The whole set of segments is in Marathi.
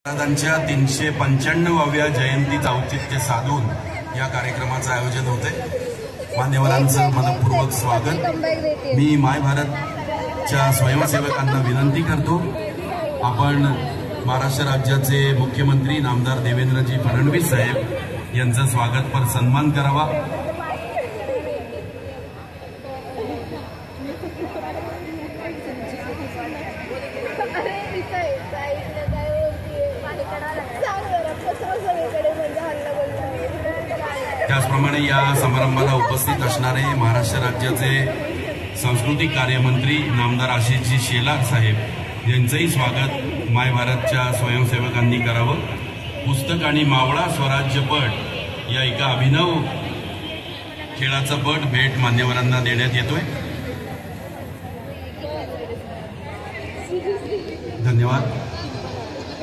महाराजांच्या 395व्या जयंतीचं औचित्य साधून या कार्यक्रमाचं आयोजन होते। मान्यवरांचं मनपूर्वक स्वागत। मी माय भारतच्या स्वयंसेवकांना विनंती करतो, आपण महाराष्ट्र राज्याचे मुख्यमंत्री नामदार देवेंद्रजी फडणवीस साहेब यांचं स्वागतपर सन्मान करावा। त्याचप्रमाणे या समारंभाला उपस्थित असणारे महाराष्ट्र राज्याचे सांस्कृतिक कार्यमंत्री नामदार आशिषजी शेलार साहेब यांचंही स्वागत माय भारतच्या स्वयंसेवकांनी करावं। पुस्तक आणि मावळा स्वराज्य पट या एका अभिनव खेळाचा पट भेट मान्यवरांना देण्यात येतोय। धन्यवाद।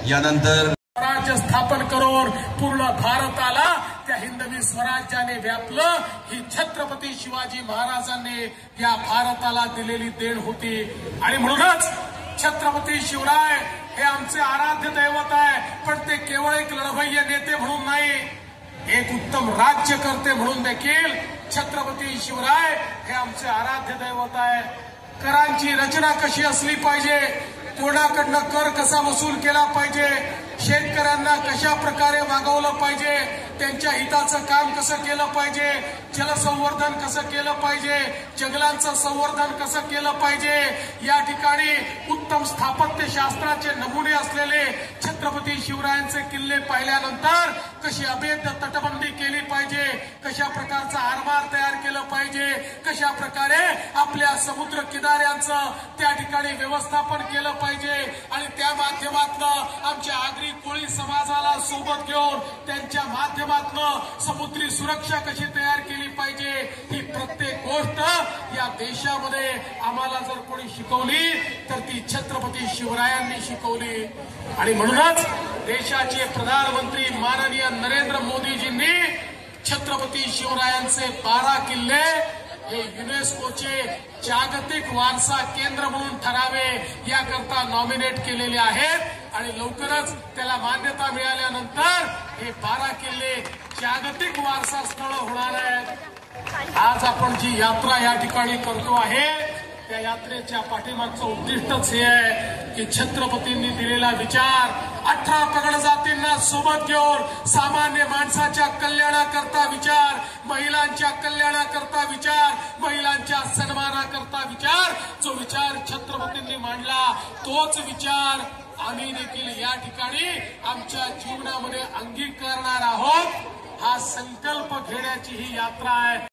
यानंतर स्वराज्य स्थापन करून पूर्ण भारताला त्या हिंदवी स्वराज्याने व्यापलं, ही छत्रपती शिवाजी महाराजांनी या भारताला दिलेली देण होती। आणि म्हणूनच छत्रपती शिवराय हे आमचे आराध्य दैवत आहे, पण ते केवळ एक लढवय्ये नेते म्हणून नाही, एक उत्तम राज्यकर्ते म्हणून देखील छत्रपती शिवराय हे आमचे आराध्य दैवत आहे। करांची रचना कशी असली पाहिजे, कोणाकडनं कर कसा वसूल केला पाहिजे, शेतकऱ्यांना कशा प्रकारे मागवलं पाहिजे, त्यांच्या हिताचं काम कसं केलं पाहिजे, जलसंवर्धन कसं केलं पाहिजे, जंगलांचं संवर्धन कसं केलं पाहिजे, या ठिकाणी उत्तम स्थापत्य शास्त्राचे नमुने असलेले छत्रपती शिवरायांचे किल्ले पाहिल्यानंतर कशी अभेद्य तटबंदी केली पाहिजे, कशा प्रकारचा आरमार तयार केलं पाहिजे, कशा प्रकारे आपल्या समुद्र किनाऱ्यांचं त्या ठिकाणी व्यवस्थापन केलं पाहिजे आणि त्या माध्यमातून आमच्या आगरी कोळी समाजाला सोबत घेऊन त्यांच्या माध्यमातून समुद्री सुरक्षा कशी तयार केली पाहिजे, ही प्रत्येक गोष्ट या देशामध्ये आम्हाला जर कोणी शिकवली तर ती छत्रपती शिवरायांनी शिकवली। आणि म्हणूनच देशाचे प्रधानमंत्री माननीय नरेंद्र मोदीजींनी छत्रपती शिवरायांचे 12 किल्ले हे युनेस्कोचे जागतिक वारसा केंद्र म्हणून ठरावे याकरता नॉमिनेट केलेले आहेत आणि लवकरच त्याला मान्यता मिळाल्यानंतर हे 12 किल्ले जागतिक वारसा स्थळ होणार आहेत। आज आपण जी यात्रा या ठिकाणी करतो आहे त्या यात्रेच्या पाठीमागचं उद्दिष्टच हे आहे की छत्रपतींनी दिलेला विचार 18 पगड जातींना सोबत घेऊन सामान्य माणसाच्या कल्याणाकरता विचार, महिलांच्या कल्याणाकरता विचार, महिलांच्या सन्मानाकरता विचार, जो विचार छत्रपतींनी मांडला तोच विचार आम्ही देखील या ठिकाणी आमच्या जीवनामध्ये अंगीकारणार आहोत। हा संकल्प घेण्याची ही यात्रा आहे।